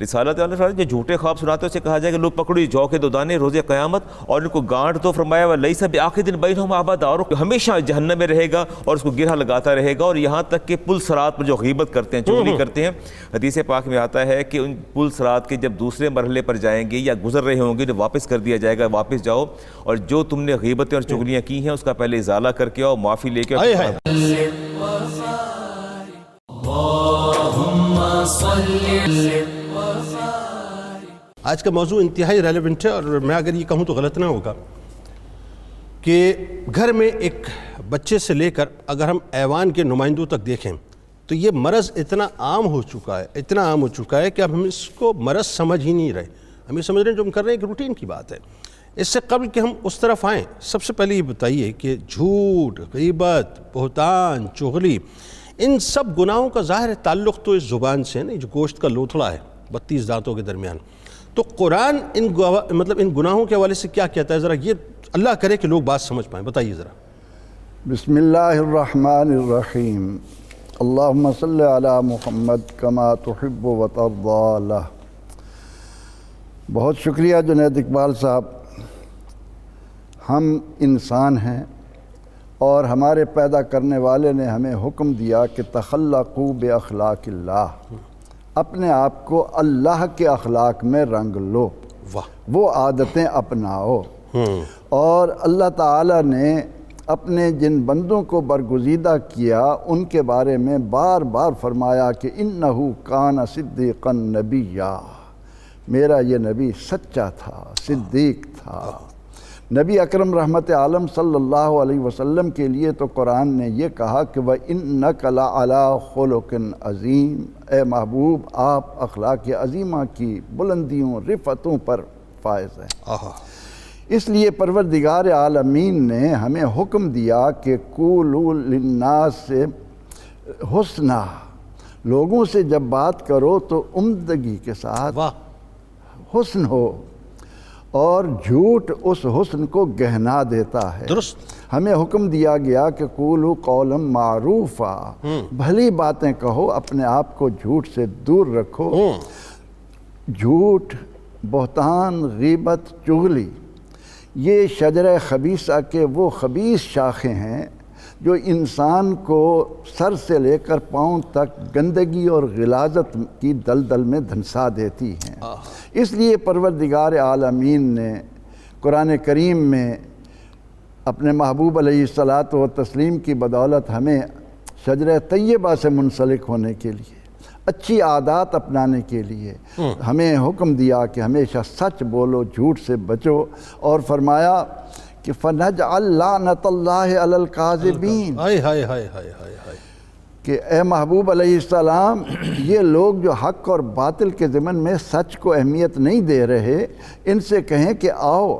Speaker 5: رسالت جو جھوٹے خواب سناتے ہیں اسے کہا جائے کہ لوگ پکڑو جو کے 2 دانے روز قیامت اور ان کو گانٹ تو، فرمایا لیس بعاقد بینہم ابدا، اور ہمیشہ جہنم میں رہے گا اور اس کو گرہ لگاتا رہے گا، اور یہاں تک کہ پل صراط پر جو غیبت کرتے ہیں، چغلی کرتے ہیں، حدیث پاک میں آتا ہے کہ ان پل صراط کے جب دوسرے مرحلے پر جائیں گے یا گزر رہے ہوں گے تو واپس کر دیا جائے گا، واپس جاؤ اور جو تم نے غیبتیں اور چغلیاں کی ہیں اس کا پہلے ازالہ کر کے آؤ، معافی لے کے آؤ۔
Speaker 2: آج کا موضوع انتہائی ریلیونٹ ہے، اور میں اگر یہ کہوں تو غلط نہ ہوگا کہ گھر میں ایک بچے سے لے کر اگر ہم ایوان کے نمائندوں تک دیکھیں تو یہ مرض اتنا عام ہو چکا ہے کہ اب ہم اس کو مرض سمجھ ہی نہیں رہے، ہم یہ سمجھ رہے ہیں جو ہم کر رہے ہیں ایک روٹین کی بات ہے۔ اس سے قبل کہ ہم اس طرف آئیں، سب سے پہلے یہ بتائیے کہ جھوٹ، غیبت، بہتان، چغلی، ان سب گناہوں کا ظاہر تعلق تو اس زبان سے نہیں جو گوشت کا لوتھڑا ہے 32 دانتوں کے درمیان۔ تو قرآن ان گناہوں کے حوالے سے کیا کہتا ہے؟ ذرا یہ اللہ کرے کہ لوگ بات سمجھ پائیں، بتائیے ذرا۔
Speaker 4: بسم اللہ الرحمن الرحیم، اللہم صلی علی محمد کما تحب و ترضی۔ بہت شکریہ جنید اقبال صاحب۔ ہم انسان ہیں اور ہمارے پیدا کرنے والے نے ہمیں حکم دیا کہ تخلقوا باخلاق اللہ، اپنے آپ کو اللہ کے اخلاق میں رنگ لو، وہ عادتیں اپناؤ۔ اور اللہ تعالیٰ نے اپنے جن بندوں کو برگزیدہ کیا ان کے بارے میں بار بار فرمایا کہ انہو کان صدیقا نبیّا، میرا یہ نبی سچا تھا، صدیق تھا۔ نبی اکرم رحمت عالم صلی اللہ علیہ وسلم کے لیے تو قرآن نے یہ کہا کہ وَإِنَّكَ لَعَلَىٰ خُلُقٍ عظیم، اے محبوب آپ اخلاق عظیمہ کی بلندیوں رفتوں پر فائز ہیں۔ اس لیے پروردگار عالمین نے ہمیں حکم دیا کہ قولوا للناس حسنا، لوگوں سے جب بات کرو تو عمدگی کے ساتھ حسن ہو، اور جھوٹ اس حسن کو گہنا دیتا ہے۔
Speaker 2: درست۔
Speaker 4: ہمیں حکم دیا گیا کہ قولوا قولا معروفا، بھلی باتیں کہو، اپنے آپ کو جھوٹ سے دور رکھو۔ جھوٹ، بہتان، غیبت، چغلی، یہ شجرہ خبیثہ کے وہ خبیث شاخیں ہیں جو انسان کو سر سے لے کر پاؤں تک گندگی اور غلاظت کی دلدل میں دھنسا دیتی ہیں۔ اس لیے پروردگار عالمین نے قرآن کریم میں اپنے محبوب علیہ الصلاۃ والتسلیم کی بدولت ہمیں شجرہ طیبہ سے منسلک ہونے کے لیے اچھی عادات اپنانے کے لیے ہمیں حکم دیا کہ ہمیشہ سچ بولو، جھوٹ سے بچو، اور فرمایا کہ فَنَجْعَلْ لَعْنَةَ اللَّهِ عَلَى الْكَاذِبِينَ،
Speaker 2: ہائے ہائے ہائے ہائے ہائے ہائے،
Speaker 4: کہ اے محبوب علیہ السلام، یہ لوگ جو حق اور باطل کے ضمن میں سچ کو اہمیت نہیں دے رہے، ان سے کہیں کہ آؤ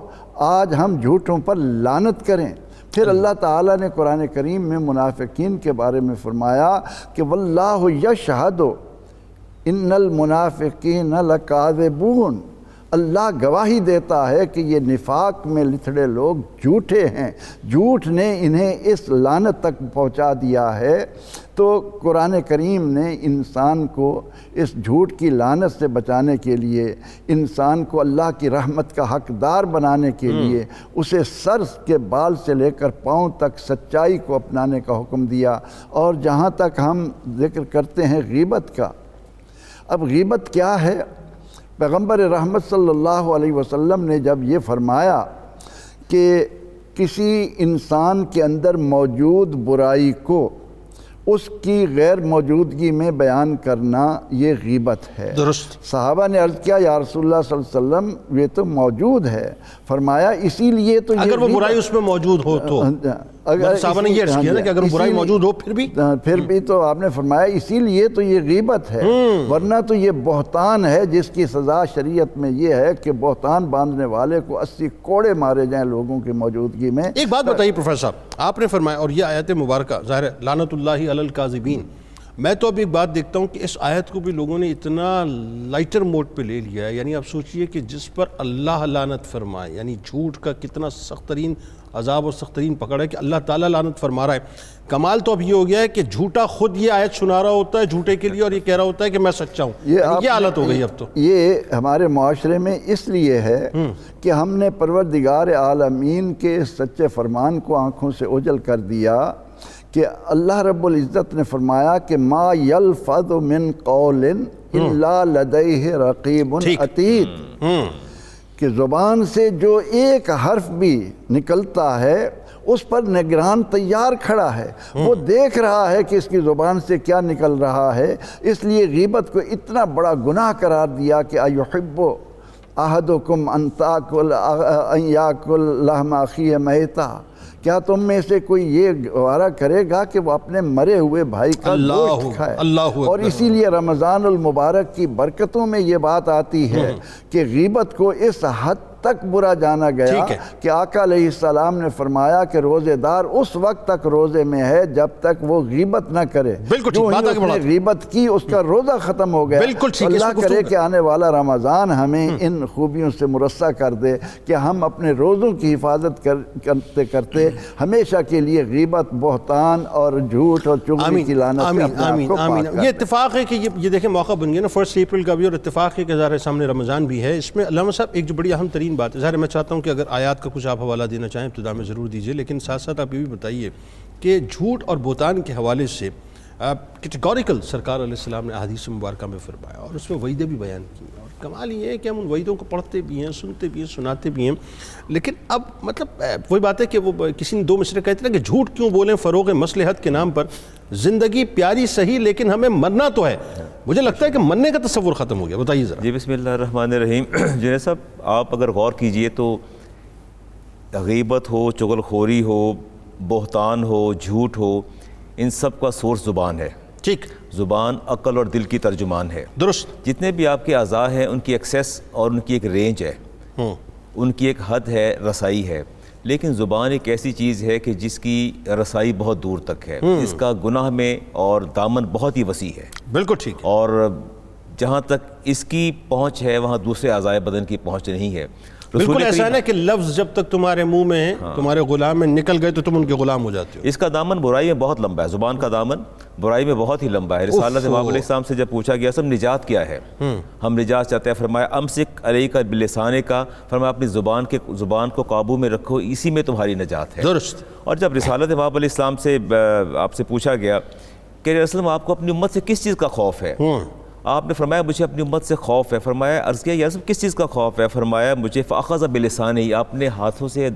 Speaker 4: آج ہم جھوٹوں پر لعنت کریں۔ پھر اللہ تعالیٰ نے قرآن کریم میں منافقین کے بارے میں فرمایا کہ واللہ یشہد ان المنافقین لکاذبون، اللہ گواہی دیتا ہے کہ یہ نفاق میں لتھڑے لوگ جھوٹے ہیں، جھوٹ نے انہیں اس لعنت تک پہنچا دیا ہے۔ تو قرآن کریم نے انسان کو اس جھوٹ کی لعنت سے بچانے کے لیے، انسان کو اللہ کی رحمت کا حقدار بنانے کے لیے، اسے سر کے بال سے لے کر پاؤں تک سچائی کو اپنانے کا حکم دیا۔ اور جہاں تک ہم ذکر کرتے ہیں غیبت کا، اب غیبت کیا ہے؟ پیغمبر رحمت صلی اللہ علیہ وسلم نے جب یہ فرمایا کہ کسی انسان کے اندر موجود برائی کو اس کی غیر موجودگی میں بیان کرنا یہ غیبت ہے۔
Speaker 2: درست۔
Speaker 4: صحابہ نے عرض کیا یا رسول اللہ صلی اللہ علیہ وسلم یہ تو موجود ہے، فرمایا اسی لیے تو یہ
Speaker 2: اگر وہ برائی اس میں موجود ہو تو صحابہ نے یہ عرض کیا نا کہ اگر برائی موجود ہو پھر بھی تو آپ نے فرمایا اسی لیے تو یہ غیبت ہے، ورنہ تو یہ بہتان ہے جس کی سزا شریعت میں یہ ہے کہ بہتان باندھنے والے کو 80 کوڑے مارے جائیں لوگوں کی موجودگی میں۔ ایک بات بتائیے پروفیسر صاحب، آپ نے فرمایا، اور یہ آیت مبارکہ ظاہر ہے لعنت اللہ علی الکاذبین، میں تو اب ایک بات دیکھتا ہوں کہ اس آیت کو بھی لوگوں نے اتنا لائٹر موڈ پہ لے لیا ہے، یعنی آپ سوچئے کہ جس پر اللہ لعنت فرمائے، یعنی جھوٹ کا کتنا سخت ترین عذاب اور سخت ترین پکڑ ہے کہ اللہ تعالیٰ لعنت فرما رہا ہے۔ کمال تو اب یہ ہو گیا ہے کہ جھوٹا خود یہ آیت سنا رہا ہوتا ہے جھوٹے کے لیے اور یہ کہہ رہا ہوتا ہے کہ میں سچا ہوں، یہ حالت ہو گئی اب تو۔
Speaker 4: یہ ہمارے معاشرے میں اس لیے ہے کہ ہم نے پروردگار عالمین کے اس سچے فرمان کو آنکھوں سے اوجھل کر دیا کہ اللہ رب العزت نے فرمایا کہ ما یلفظ من قول الا لدیہ رقیب عتید، کہ زبان سے جو ایک حرف بھی نکلتا ہے اس پر نگران تیار کھڑا ہے، وہ دیکھ رہا ہے کہ اس کی زبان سے کیا نکل رہا ہے۔ اس لیے غیبت کو اتنا بڑا گناہ قرار دیا کہ ایحب احدکم ان یاکل لحم اخیہ میتا، کیا تم میں سے کوئی یہ گوارا کرے گا کہ وہ اپنے مرے ہوئے بھائی کا گوشت کھائے؟ اور اسی لیے رمضان المبارک کی برکتوں میں یہ بات آتی ہے کہ غیبت کو اس حد تک برا جانا گیا کہ آقا علیہ السلام نے فرمایا کہ روزے دار اس وقت تک روزے میں ہے جب تک وہ غیبت نہ کرے، جو ہی اس نے غیبت کی اس کا روزہ ختم ہو گیا۔ اللہ کرے کہ آنے والا رمضان ہمیں ان خوبیوں سے مرصع کر دے کہ ہم اپنے روزوں کی حفاظت کرتے کرتے ہمیشہ کے لیے غیبت، بہتان اور جھوٹ اور چغلی کی لعنت سے اپنے آپ کو پاک کر دیں۔
Speaker 2: یہ اتفاق ہے کہ یہ دیکھیں موقع بن گیا نا 1 اپریل کا بھی، اور اتفاق ہے کہ ظاہر سامنے رمضان بھی ہے۔ اس میں علامہ صاحب ایک جو بڑی اہم ترین بات ہے، ظاہر میں چاہتا ہوں کہ اگر آیات کا کچھ آپ حوالہ دینا چاہیں ابتدا میں ضرور دیجئے، لیکن ساتھ ساتھ آپ یہ بھی بتائیے کہ جھوٹ اور بہتان کے حوالے سے کیٹیگوریکل سرکار علیہ السلام نے احادیث مبارکہ میں فرمایا اور اس میں وعیدیں بھی بیان کی، اور کمال یہ ہے کہ ہم ان وعیدوں کو پڑھتے بھی ہیں، سنتے بھی ہیں، سناتے بھی ہیں، لیکن اب مطلب وہی بات ہے کہ وہ کسی نے 2 مصرے کہتے ہیں کہ جھوٹ کیوں بولیں فروغ مصلحت کے نام پر، زندگی پیاری صحیح لیکن ہمیں مرنا تو ہے۔ مجھے لگتا ہے کہ مرنے کا تصور ختم ہو گیا، بتائیے ذرا۔
Speaker 5: جی بسم اللہ الرحمن الرحیم۔ جنید صاحب آپ اگر غور کیجئے تو غیبت ہو، چغل خوری ہو، بہتان ہو، جھوٹ ہو، ان سب کا سورس زبان ہے۔
Speaker 2: ٹھیک،
Speaker 5: زبان عقل اور دل کی ترجمان ہے۔
Speaker 2: درست۔
Speaker 5: جتنے بھی آپ کے اعضاء ہیں ان کی ایکسیس اور ان کی ایک رینج ہے، ان کی ایک حد ہے، رسائی ہے، لیکن زبان ایک ایسی چیز ہے کہ جس کی رسائی بہت دور تک ہے، اس کا گناہ میں اور دامن بہت ہی وسیع ہے۔
Speaker 2: بالکل ٹھیک۔
Speaker 5: اور جہاں تک اس کی پہنچ ہے وہاں دوسرے اعضائے بدن کی پہنچ نہیں ہے۔
Speaker 2: بالکل ایسا ہے کہ لفظ جب تک تمہارے منہ میں ہیں، تمہارے غلام میں نکل گئے تو تم ان کے غلام ہو جاتے ہو۔
Speaker 5: اس کا دامن برائی میں بہت لمبا ہے، زبان کا دامن برائی میں بہت ہی لمبا ہے۔ رسالت امام علیہ السلام سے جب پوچھا گیا سب نجات کیا ہے، ہم نجات چاہتے ہیں، فرمایا امسک علیک بلسانے کا، فرمایا اپنی زبان کو قابو میں رکھو، اسی میں تمہاری نجات ہے۔
Speaker 2: درست۔
Speaker 5: اور جب رسالت امام علیہ السلام سے آپ سے پوچھا گیا کہ رسول اللہ آپ کو اپنی امت سے کس چیز کا خوف ہے، آپ نے فرمایا مجھے اپنی امت سے خوف ہے۔ فرمایا عرض کیا یا رسول کس چیز کا خوف ہے، فرمایا مجھے فاخذ بلسانہ، آپ نے ہاتھوں سے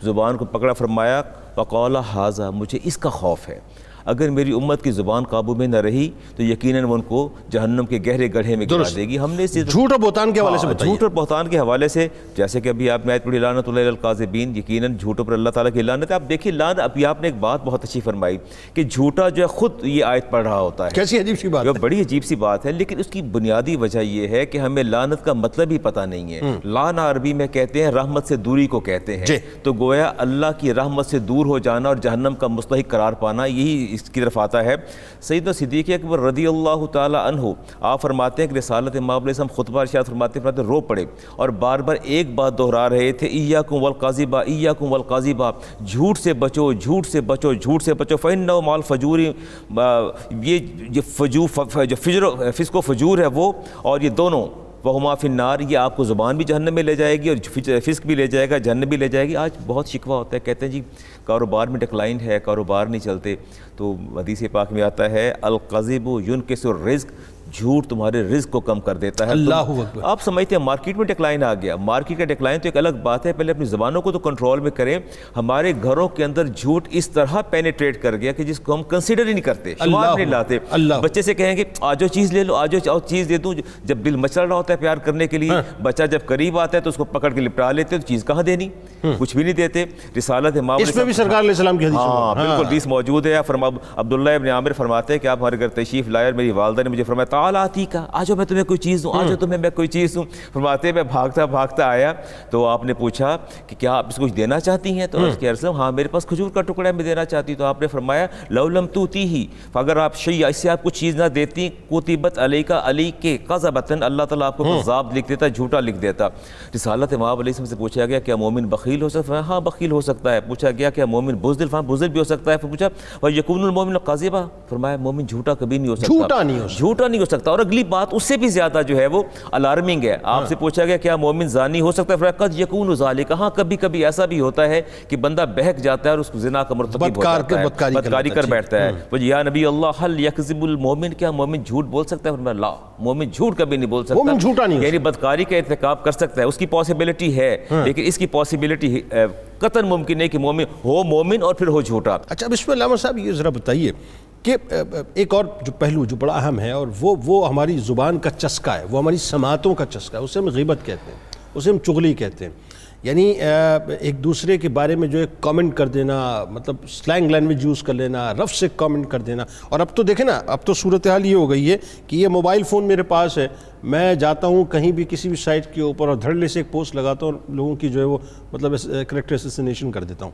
Speaker 5: زبان کو پکڑا، فرمایا وقال ھذا، مجھے اس کا خوف ہے۔ اگر میری امت کی زبان قابو میں نہ رہی تو یقیناً وہ ان کو جہنم کے گہرے گڑھے میں گرا دے گی. ہم نے
Speaker 2: جھوٹ اور بہتان کے حوالے سے بتائیے.
Speaker 5: جھوٹ اور بہتان کے حوالے سے جیسے کہ ابھی آپ نے آیت پڑھی لعنت اللہ علی الکاذبین, یقیناً جھوٹوں پر اللہ تعالیٰ کی لعنت ہے. آپ دیکھیے لعنت, ابھی آپ نے ایک بات بہت اچھی فرمائی کہ جھوٹا جو ہے خود یہ آیت پڑھ رہا ہوتا ہے.
Speaker 2: کیسی عجیب سی بات ہے,
Speaker 5: بڑی عجیب سی بات ہے, لیکن اس کی بنیادی وجہ یہ ہے کہ ہمیں لعنت کا مطلب ہی پتہ نہیں ہے. لعنت عربی میں کہتے ہیں رحمت سے دوری کو کہتے ہیں. تو گویا اللہ کی رحمت سے دور ہو جانا اور جہنم کا مستحق قرار پانا, یہی اس کی طرف آتا ہے. سیدنا صدیق اکبر رضی اللہ تعالی عنہ آپ فرماتے ہیں کہ رسالت امام علیہ السلام خطبہ ارشاد فرماتے رو پڑے اور بار بار ایک بات دہرا رہے تھے, ایاکم والقاذبہ ایاکم والقاذبہ, جھوٹ سے بچو, جھوٹ سے بچو, جھوٹ سے بچو. فإنہ مع الفجور, یہ فسق و فجور ہے وہ, اور یہ دونوں وہما فی النار, یہ آپ کو زبان بھی جہنم میں لے جائے گی اور فسق بھی لے جائے گا, جہنم بھی لے جائے گی. آج بہت شکوہ ہوتا ہے, کہتے ہیں جی کاروبار میں ڈکلائن ہے, کاروبار نہیں چلتے. تو حدیث پاک میں آتا ہے القذب ینکس الرزق, جھوٹ تمہارے رزق کو کم کر دیتا ہے.
Speaker 2: اللہ اکبر.
Speaker 5: آپ سمجھتے ہیں مارکیٹ میں ڈکلائن آ گیا, مارکیٹ کا ڈکلائن تو ایک الگ بات ہے, پہلے اپنی زبانوں کو تو کنٹرول میں کریں. ہمارے گھروں کے اندر جھوٹ اس طرح پینیٹریٹ کر گیا کہ جس کو ہم کنسیڈر ہی نہیں کرتے, شمار نہیں لاتے. بچے سے کہیں گے آجو چیز لے لو, آجو چیز دے دوں, جب دل مچل رہا ہوتا ہے پیار کرنے کے لیے, بچہ جب قریب آتا ہے تو اس کو پکڑ کے لپٹا لیتے, تو چیز کہاں دینی, کچھ بھی نہیں دیتے. رسالت امام
Speaker 2: اس میں بھی سرکار علیہ السلام کی حدیث,
Speaker 5: ہاں بالکل حدیث موجود ہے. عبداللہ ابن عامر فرماتے ہیں کہ آپ ہمارے گھر تشریف لائے اور میری والدہ نے مجھے فرمایا تعال آتی کا, آجو میں تمہیں کوئی چیز دوں, آجو تمہیں میں کوئی چیز دوں. فرماتے میں بھاگتا بھاگتا آیا تو آپ نے پوچھا کہ کیا آپ اس کو کچھ دینا چاہتی ہیں؟ تو عرض کیا رسول ہاں میرے پاس کھجور کا ٹکڑا ہے, میں دینا چاہتی. تو آپ نے فرمایا لو لم توتی ہی, اگر آپ شیء اس سے آپ کچھ چیز نہ دیتی, کتبت علیک علی کے قذبۃ, اللہ تعالیٰ آپ کو کذاب لکھ دیتا, جھوٹا لکھ دیتا. رسالت امام علیہ السلام سے پوچھا گیا کیا مومن بخیل ہو سکتا ہے؟ ہاں بخیل ہو سکتا ہے. پوچھا گیا کیا مومن بزدل؟ ہاں بزدل بھی ہو سکتا ہے. پھر پوچھا ویکون المومن قاذبا, فرمایا مومن جھوٹا کبھی نہیں ہو سکتا, جھوٹا نہیں ہو سکتا. اور اگلی بات اس سے بھی زیادہ جو ہے وہ الارمنگ ہے. آپ سے پوچھا گیا کیا مومن زانی ہو سکتا ہے؟ فرمایا قد یکون ذالک, ہاں کبھی کبھی ایسا بھی ہوتا ہے کہ بندہ بہک جاتا ہے اور اس کو زنا کا مرتکب ہو جاتا ہے, بدکاری کر بیٹھتا ہے. وہ یا نبی اللہ حل یکذب المومن, کیا مومن جھوٹ بول سکتا ہے؟ فرمایا لا, مومن جھوٹ کبھی نہیں بول سکتا,
Speaker 2: مومن جھوٹا نہیں,
Speaker 5: یعنی بدکاری کا ارتکاب کر سکتا ہے, اس کی پاسبلٹی ہے, لیکن اس کی پاسبلٹی قطعاً ممکن ہے کہ مومن ہو مومن اور پھر ہو جھوٹا.
Speaker 2: اچھا اب اس میں علامہ صاحب یہ ذرا بتائیے کہ ایک اور جو پہلو جو بڑا اہم ہے, اور وہ ہماری زبان کا چسکا ہے, وہ ہماری سماعتوں کا چسکا ہے. اسے ہم غیبت کہتے ہیں, اسے ہم چغلی کہتے ہیں. یعنی ایک دوسرے کے بارے میں جو ہے کامنٹ کر دینا, مطلب سلینگ لینگویج یوز کر لینا, رف سے کامنٹ کر دینا. اور اب تو دیکھیں نا, اب تو صورتحال یہ ہو گئی ہے کہ یہ موبائل فون میرے پاس ہے, میں جاتا ہوں کہیں بھی کسی بھی سائٹ کے اوپر اور دھڑلے سے ایک پوسٹ لگاتا ہوں اور لوگوں کی جو ہے وہ مطلب کریکٹر اسیسینیشن کر دیتا ہوں.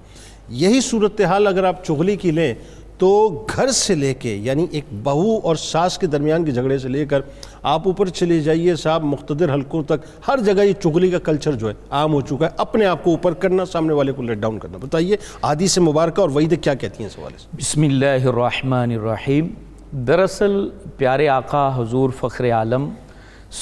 Speaker 2: یہی صورتحال اگر آپ چغلی کی لیں تو گھر سے لے کے, یعنی ایک بہو اور ساس کے درمیان کے جھگڑے سے لے کر آپ اوپر چلے جائیے صاحب مقتدر حلقوں تک, ہر جگہ یہ چغلی کا کلچر جو ہے عام ہو چکا ہے. اپنے آپ کو اوپر کرنا, سامنے والے کو لیٹ ڈاؤن کرنا. بتائیے حدیث مبارکہ اور وعیدیں کیا کہتی ہیں اس حوالے سے؟
Speaker 3: بسم اللہ الرحمن الرحیم. دراصل پیارے آقا حضور فخر عالم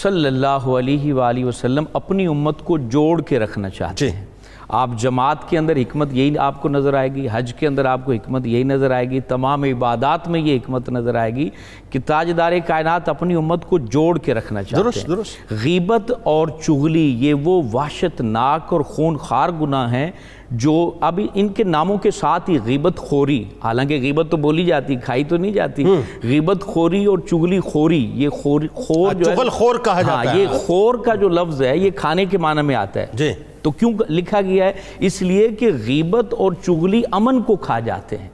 Speaker 3: صلی اللہ علیہ وآلہ وسلم اپنی امت کو جوڑ کے رکھنا چاہتے ہیں. آپ جماعت کے اندر حکمت یہی آپ کو نظر آئے گی, حج کے اندر آپ کو حکمت یہی نظر آئے گی, تمام عبادات میں یہ حکمت نظر آئے گی کہ تاجدار کائنات اپنی امت کو جوڑ کے رکھنا چاہتے ہیں.
Speaker 2: درست.
Speaker 3: غیبت اور چغلی یہ وہ وحشت ناک اور خون خار گناہ ہیں جو اب ان کے ناموں کے ساتھ ہی غیبت خوری, حالانکہ غیبت تو بولی جاتی, کھائی تو نہیں جاتی, غیبت خوری اور چغلی خوری, یہ خور جو ہے,
Speaker 2: چغل خور کہا جاتا ہے.
Speaker 3: یہ خور کا جو لفظ ہے یہ کھانے کے معنی میں آتا ہے.
Speaker 2: جی.
Speaker 3: تو کیوں لکھا گیا ہے؟ اس لیے کہ غیبت اور چغلی امن کو کھا جاتے ہیں,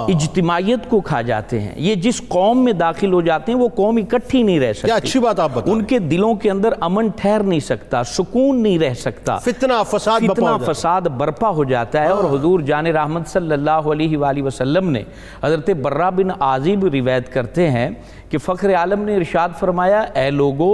Speaker 3: اجتماعیت کو کھا جاتے ہیں. یہ جس قوم میں داخل ہو جاتے ہیں وہ قوم اکٹھی نہیں رہ سکتی.
Speaker 2: اچھی بات آپ بتائیں.
Speaker 3: ان کے دلوں کے اندر امن ٹھہر نہیں سکتا, سکون نہیں رہ سکتا,
Speaker 2: فتنہ فساد
Speaker 3: برپا ہو جاتا ہے. اور حضور جان رحمت صلی اللہ علیہ وآلہ وسلم نے حضرت برہ بن عازب روایت کرتے ہیں کہ فخر عالم نے ارشاد فرمایا اے لوگو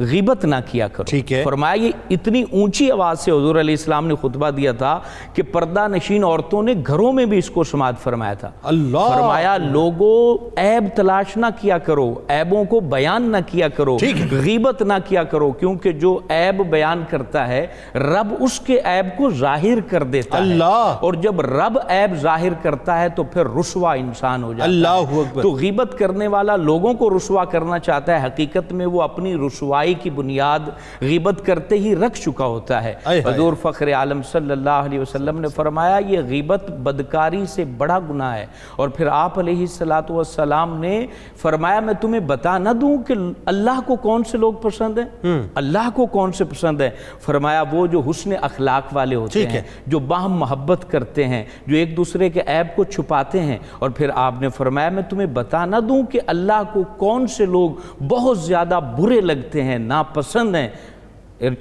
Speaker 3: غیبت نہ کیا کرو. فرمایا یہ اتنی اونچی آواز سے حضور علیہ السلام نے خطبہ دیا تھا کہ پردہ نشین عورتوں نے گھروں میں بھی اس کو سماعت فرمایا تھا. فرمایا لوگوں عیب تلاش نہ کیا کرو, عیبوں کو بیان نہ کیا کرو, غیبت نہ کیا کرو, کیونکہ جو عیب بیان کرتا ہے رب اس کے عیب کو ظاہر کر دیتا ہے, اور جب رب عیب ظاہر کرتا ہے تو پھر رسوا انسان ہو جاتا ہے. تو غیبت کرنے والا لوگوں کو رسوا کرنا چاہتا ہے, حقیقت میں وہ اپنی رسوائی رسوائی کی بنیاد غیبت کرتے ہی رکھ چکا ہوتا ہے۔ حضور فخر عالم صلی اللہ علیہ وسلم نے فرمایا یہ غیبت بدکاری سے بڑا گناہ ہے۔ اور پھر آپ علیہ السلام نے فرمایا میں تمہیں بتا نہ دوں کہ اللہ کو کون سے لوگ پسند ہیں؟ اللہ کو کون سے پسند ہیں؟ فرمایا وہ جو حسن اخلاق والے ہوتے ہیں، جو باہم محبت کرتے ہیں، جو ایک دوسرے کے عیب کو چھپاتے ہیں۔ اور پھر آپ نے فرمایا میں تمہیں بتا نہ دوں کہ اللہ کو کون سے لوگ بہت زیادہ برے لگتے ہیں، ناپسند ہیں؟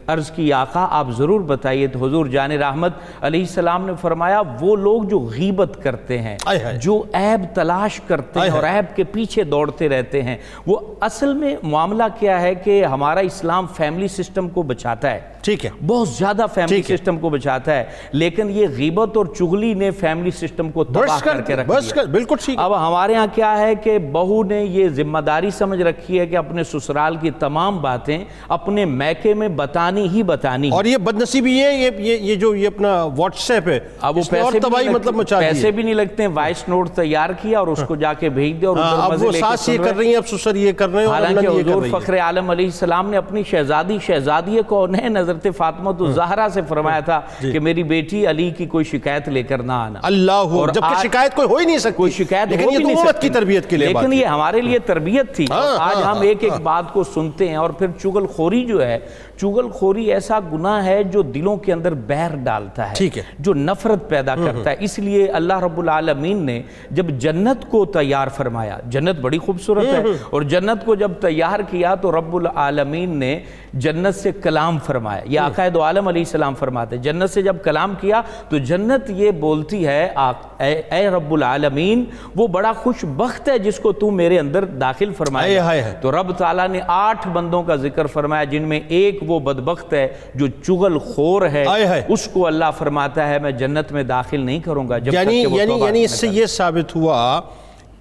Speaker 3: عرض کی آقا آپ ضرور بتائیے۔ تو حضور جان رحمت علیہ السلام نے فرمایا وہ لوگ جو غیبت کرتے ہیں، جو عیب تلاش کرتے ہیں اور عیب کے پیچھے دوڑتے رہتے ہیں۔ وہ اصل میں معاملہ کیا ہے کہ ہمارا اسلام فیملی سسٹم کو بچاتا ہے،
Speaker 2: ٹھیک ہے،
Speaker 3: بہت زیادہ فیملی سسٹم کو بچاتا ہے، لیکن یہ غیبت اور چغلی نے فیملی سسٹم کو تباہ کر کے رکھ دیا۔
Speaker 2: بالکل ٹھیک۔
Speaker 3: اب ہمارے ہاں کیا ہے کہ بہو نے یہ ذمہ داری سمجھ رکھی ہے کہ اپنے سسرال کی تمام باتیں اپنے میکے میں بتانی ہی بتانی۔
Speaker 2: اور یہ بدنصیبی ہے یہ جو یہ اپنا واٹس ایپ ہے،
Speaker 3: اب وہ پیسے بھی نہیں لگتے ہیں، وائس نوٹ تیار کیا اور اس کو جا کے بھیج دیا، اور
Speaker 2: اب وہ ساس یہ کر رہی ہیں، اب سسر یہ کر رہے ہیں۔
Speaker 3: حالانکہ حضور فخر عالم علیہ السلام نے اپنی شہزادی کون ہے حضرت فاطمہ الزہرا سے فرمایا تھا کہ میری بیٹی علی کی کوئی شکایت لے کر نہ آنا۔
Speaker 2: اللہ، جبکہ شکایت کوئی ہو ہی نہیں سکتی،
Speaker 3: کوئی شکایت
Speaker 2: لیکن یہ تو امت کی تربیت کے لیے،
Speaker 3: لیکن یہ ہمارے لیے تربیت تھی۔ آج ہم ایک ایک بات کو سنتے ہیں۔ اور پھر چغل خوری جو ہے، چغل خوری ایسا گناہ ہے جو دلوں کے اندر بیر ڈالتا ہے، جو نفرت پیدا کرتا ہے۔ اس لیے اللہ رب العالمین نے جب جنت کو تیار فرمایا، جنت بڑی خوبصورت ہے، اور جنت کو جب تیار کیا تو رب العالمین نے جنت سے کلام فرمایا۔ یہ آقا دو عالم علیہ السلام فرماتے ہیں جنت سے جب کلام کیا تو جنت یہ بولتی ہے اے رب العالمین وہ بڑا خوش بخت ہے جس کو تو میرے اندر داخل فرمائے۔ تو رب تعالیٰ نے 8 بندوں کا ذکر فرمایا جن میں ایک وہ بدبخت ہے جو چغل خور ہے، اس کو اللہ فرماتا ہے میں جنت میں داخل نہیں کروں گا جب تک کہ وہ توبہ نہ کرے۔
Speaker 2: اس سے یہ ثابت ہوا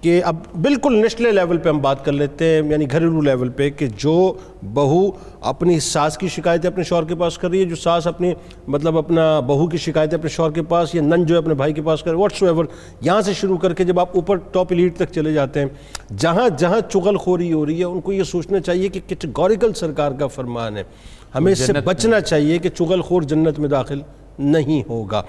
Speaker 2: کہ اب بالکل نیشنل لیول پہ ہم بات کر لیتے ہیں، یعنی گھریلو لیول پہ، کہ جو بہو اپنی ساس کی شکایتیں اپنے شوہر کے پاس کر رہی ہے، جو ساس اپنی اپنا بہو کی شکایتیں اپنے شوہر کے پاس، یا نن جو ہے اپنے بھائی کے پاس کر رہے، واٹس ایور، یہاں سے شروع کر کے جب آپ اوپر ٹاپ ایلیٹ تک چلے جاتے ہیں، جہاں جہاں چغل خوری ہو رہی ہے، ان کو یہ سوچنا چاہیے کہ کیٹیگوریکل سرکار کا فرمان ہے، ہمیں اس سے بچنا چاہیے کہ چغل خور جنت میں داخل نہیں ہوگا۔